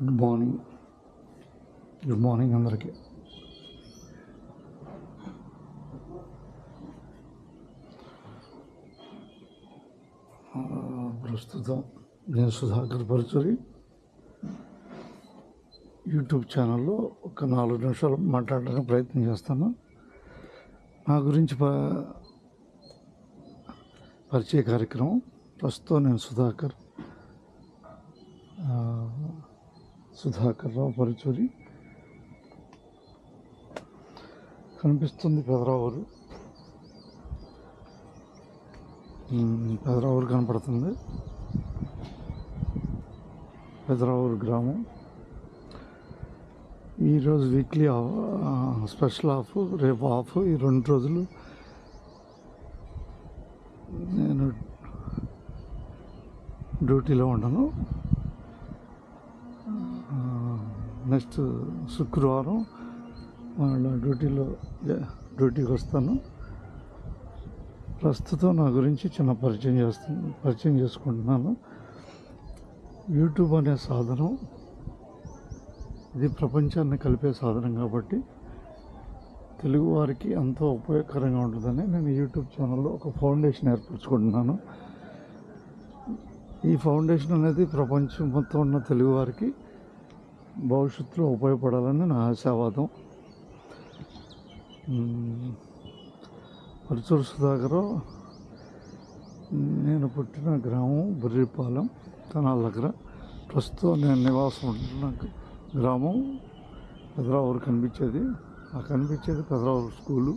Good morning అందరికీ. ప్రస్తుతం నేను సుధాకర్ పరుచూరి యూట్యూబ్ ఛానల్లో ఒక 4 నిమిషాలు మాట్లాడడానికి ప్రయత్నం చేస్తాను. నా గురించి పరిచయ కార్యక్రమం. ప్రస్తుతం నేను సుధాకర్ రావు పరుచూరి. కనిపిస్తుంది పెదరావూరు కనపడుతుంది. పెదరావూరు గ్రామం. ఈరోజు వీక్లీ స్పెషల్ ఆఫ్, రేపు ఆఫ్. ఈ 2 రోజులు నేను డ్యూటీలో ఉండను. నెక్స్ట్ శుక్రవారం మళ్ళీ డ్యూటీకి వస్తాను. ప్రస్తుతం నా గురించి చిన్న పరిచయం చేసుకుంటున్నాను. యూట్యూబ్ అనే సాధనం ఇది ప్రపంచాన్ని కలిపే సాధనం కాబట్టి తెలుగువారికి ఎంతో ఉపయోగకరంగా ఉంటుందని నేను యూట్యూబ్ ఛానల్లో ఒక ఫౌండేషన్ ఏర్పరచుకుంటున్నాను. ఈ ఫౌండేషన్ అనేది ప్రపంచం మొత్తం ఉన్న తెలుగువారికి భవిష్యత్తులో ఉపయోగపడాలని నా ఆశావాదం. పరుచూరు సుధాకర్. నేను పుట్టిన గ్రామం బుర్రిపాలెం, తెనాలి దగ్గర. ప్రస్తుతం నేను నివాసం ఉంటున్న గ్రామం పెదరావూరు కనిపించేది పెదరావూరు స్కూలు.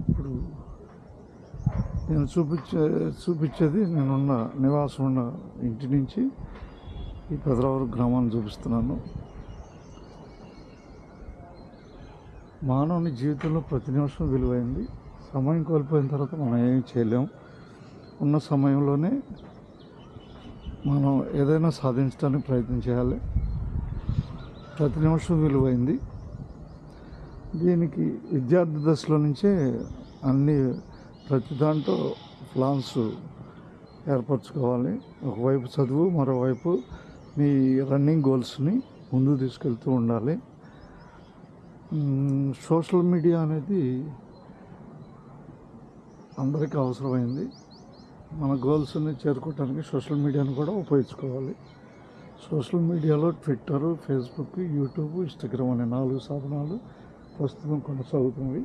ఇప్పుడు నేను చూపించేది నేనున్న నివాసం ఉన్న ఇంటి నుంచి ఈ పెదరావూరు గ్రామాన్ని చూపిస్తున్నాను. మానవుని జీవితంలో ప్రతి నిమిషం విలువైంది. సమయం కోల్పోయిన తర్వాత మనం ఏమి చేయలేం. ఉన్న సమయంలోనే మనం ఏదైనా సాధించడానికి ప్రయత్నం చేయాలి. ప్రతి నిమిషం విలువైంది. దీనికి విద్యార్థి దశలో నుంచే ప్రతి దాంట్లో ప్లాన్స్ ఏర్పరచుకోవాలి. ఒకవైపు చదువు, మరోవైపు మీ రన్నింగ్ గోల్స్ని ముందుకు తీసుకెళ్తూ ఉండాలి. సోషల్ మీడియా అనేది అందరికీ అవసరమైంది. మన గోల్స్ని చేరుకోవడానికి సోషల్ మీడియాను కూడా ఉపయోగించుకోవాలి. సోషల్ మీడియాలో ట్విట్టర్, ఫేస్బుక్, యూట్యూబ్, ఇన్స్టాగ్రామ్ అనే 4 సాధనాలు ప్రస్తుతం కొనసాగుతున్నవి.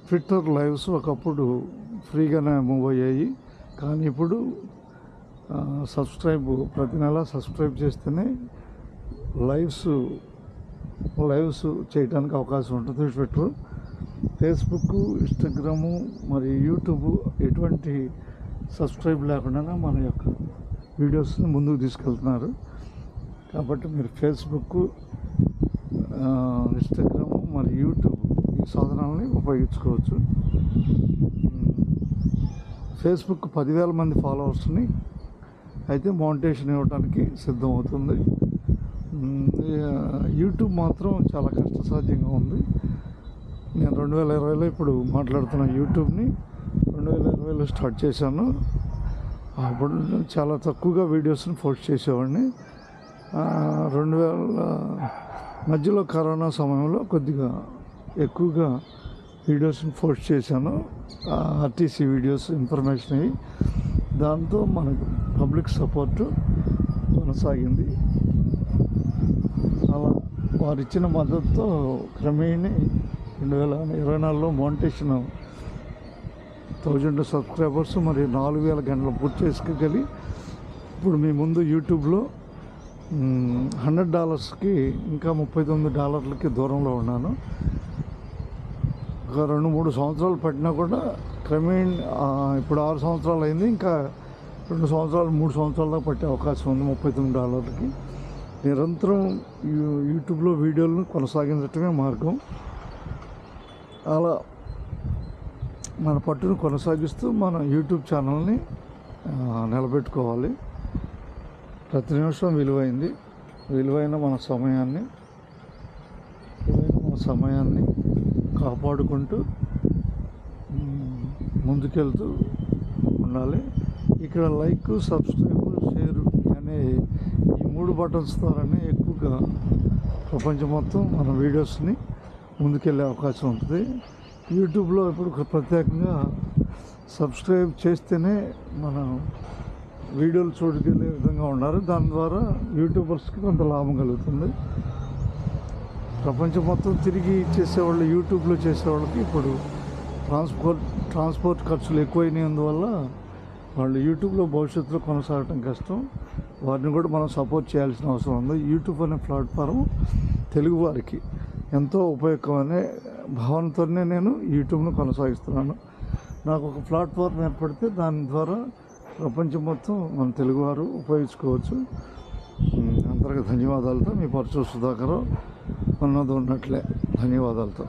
ట్విట్టర్ లైవ్స్ ఒకప్పుడు ఫ్రీగానే మూవ్ అయ్యాయి, కానీ ఇప్పుడు ప్రతి నెల సబ్స్క్రైబ్ చేస్తేనే లైవ్స్ చేయడానికి అవకాశం ఉంటుంది. ట్విట్టర్, ఫేస్బుక్, ఇన్స్టాగ్రాము మరియు యూట్యూబ్ ఎటువంటి సబ్స్క్రైబ్ లేకుండా మన యొక్క వీడియోస్ని ముందుకు తీసుకెళ్తున్నారు. కాబట్టి మీరు ఫేస్బుక్, ఇన్స్టాగ్రాము మరియు యూట్యూబ్ ఈ సాధనాలని ఉపయోగించుకోవచ్చు. ఫేస్బుక్ 10,000 మంది ఫాలోవర్స్ని అయితే మౌంటేషన్ ఇవ్వడానికి సిద్ధమవుతుంది. యూట్యూబ్ మాత్రం చాలా కష్టసాధ్యంగా ఉంది. నేను 2020లో ఇప్పుడు మాట్లాడుతున్న యూట్యూబ్ని 2020లో స్టార్ట్ చేశాను. అప్పుడు చాలా తక్కువగా వీడియోస్ని పోస్ట్ చేసేవాడిని. 2000 మధ్యలో కరోనా సమయంలో కొద్దిగా ఎక్కువగా వీడియోస్ని పోస్ట్ చేశాను. ఆర్టీసీ వీడియోస్, ఇన్ఫర్మేషన్ అయ్యి దాంతో మనకు పబ్లిక్ సపోర్టు కొనసాగింది. అలా వారు ఇచ్చిన మద్దతుతో క్రమేణీ 2024లో మౌంటేషన్ 1000 సబ్స్క్రైబర్స్ మరియు 4000 గంటలు పూర్తి చేసుకోగలి ఇప్పుడు మీ ముందు యూట్యూబ్లో $100కి ఇంకా $39కి దూరంలో ఉన్నాను. ఒక 2-3 సంవత్సరాలు పట్టినా కూడా క్రమేణీ ఇప్పుడు 6 సంవత్సరాలు అయింది. ఇంకా 2 సంవత్సరాలు 3 సంవత్సరాల దాకా పట్టే అవకాశం ఉంది $39కి. నిరంతరం యూట్యూబ్లో వీడియోలను కొనసాగించటమే మార్గం. అలా మన పట్టును కొనసాగిస్తూ మన యూట్యూబ్ ఛానల్ని నిలబెట్టుకోవాలి. ప్రతి నిమిషం విలువైన మన సమయాన్ని కాపాడుకుంటూ ముందుకెళ్తూ ఉండాలి. ఇక్కడ లైక్, సబ్స్క్రైబ్ షేరు అనే ఈ 3 బటన్స్ ద్వారానే ఎక్కువగా ప్రపంచం మొత్తం మన వీడియోస్ని ముందుకెళ్ళే అవకాశం ఉంటుంది. యూట్యూబ్లో ఇప్పుడు ప్రత్యేకంగా సబ్స్క్రైబ్ చేస్తేనే మన వీడియోలు చూడగలిగే విధంగా ఉన్నారు. దాని ద్వారా యూట్యూబర్స్కి కొంత లాభం కలుగుతుంది. ప్రపంచం మొత్తం తిరిగి చేసేవాళ్ళు, యూట్యూబ్లో చేసేవాళ్ళకి ఇప్పుడు ట్రాన్స్పోర్ట్ ఖర్చులు ఎక్కువైనందువల్ల వాళ్ళు యూట్యూబ్లో భవిష్యత్తులో కొనసాగటం కష్టం. వారిని కూడా మనం సపోర్ట్ చేయాల్సిన అవసరం ఉంది. యూట్యూబ్ అనే ప్లాట్ఫారం తెలుగు వారికి ఎంతో ఉపయోగకరమనే భావనతోనే నేను యూట్యూబ్ను కొనసాగిస్తున్నాను. నాకు ఒక ప్లాట్ఫారం ఏర్పడితే దాని ద్వారా ప్రపంచం మొత్తం మన తెలుగువారు ఉపయోగించుకోవచ్చు. అందరికీ ధన్యవాదాలతో మీ పరచూరు సుధాకర్ ఉన్నది ఉన్నట్లే. ధన్యవాదాలతో.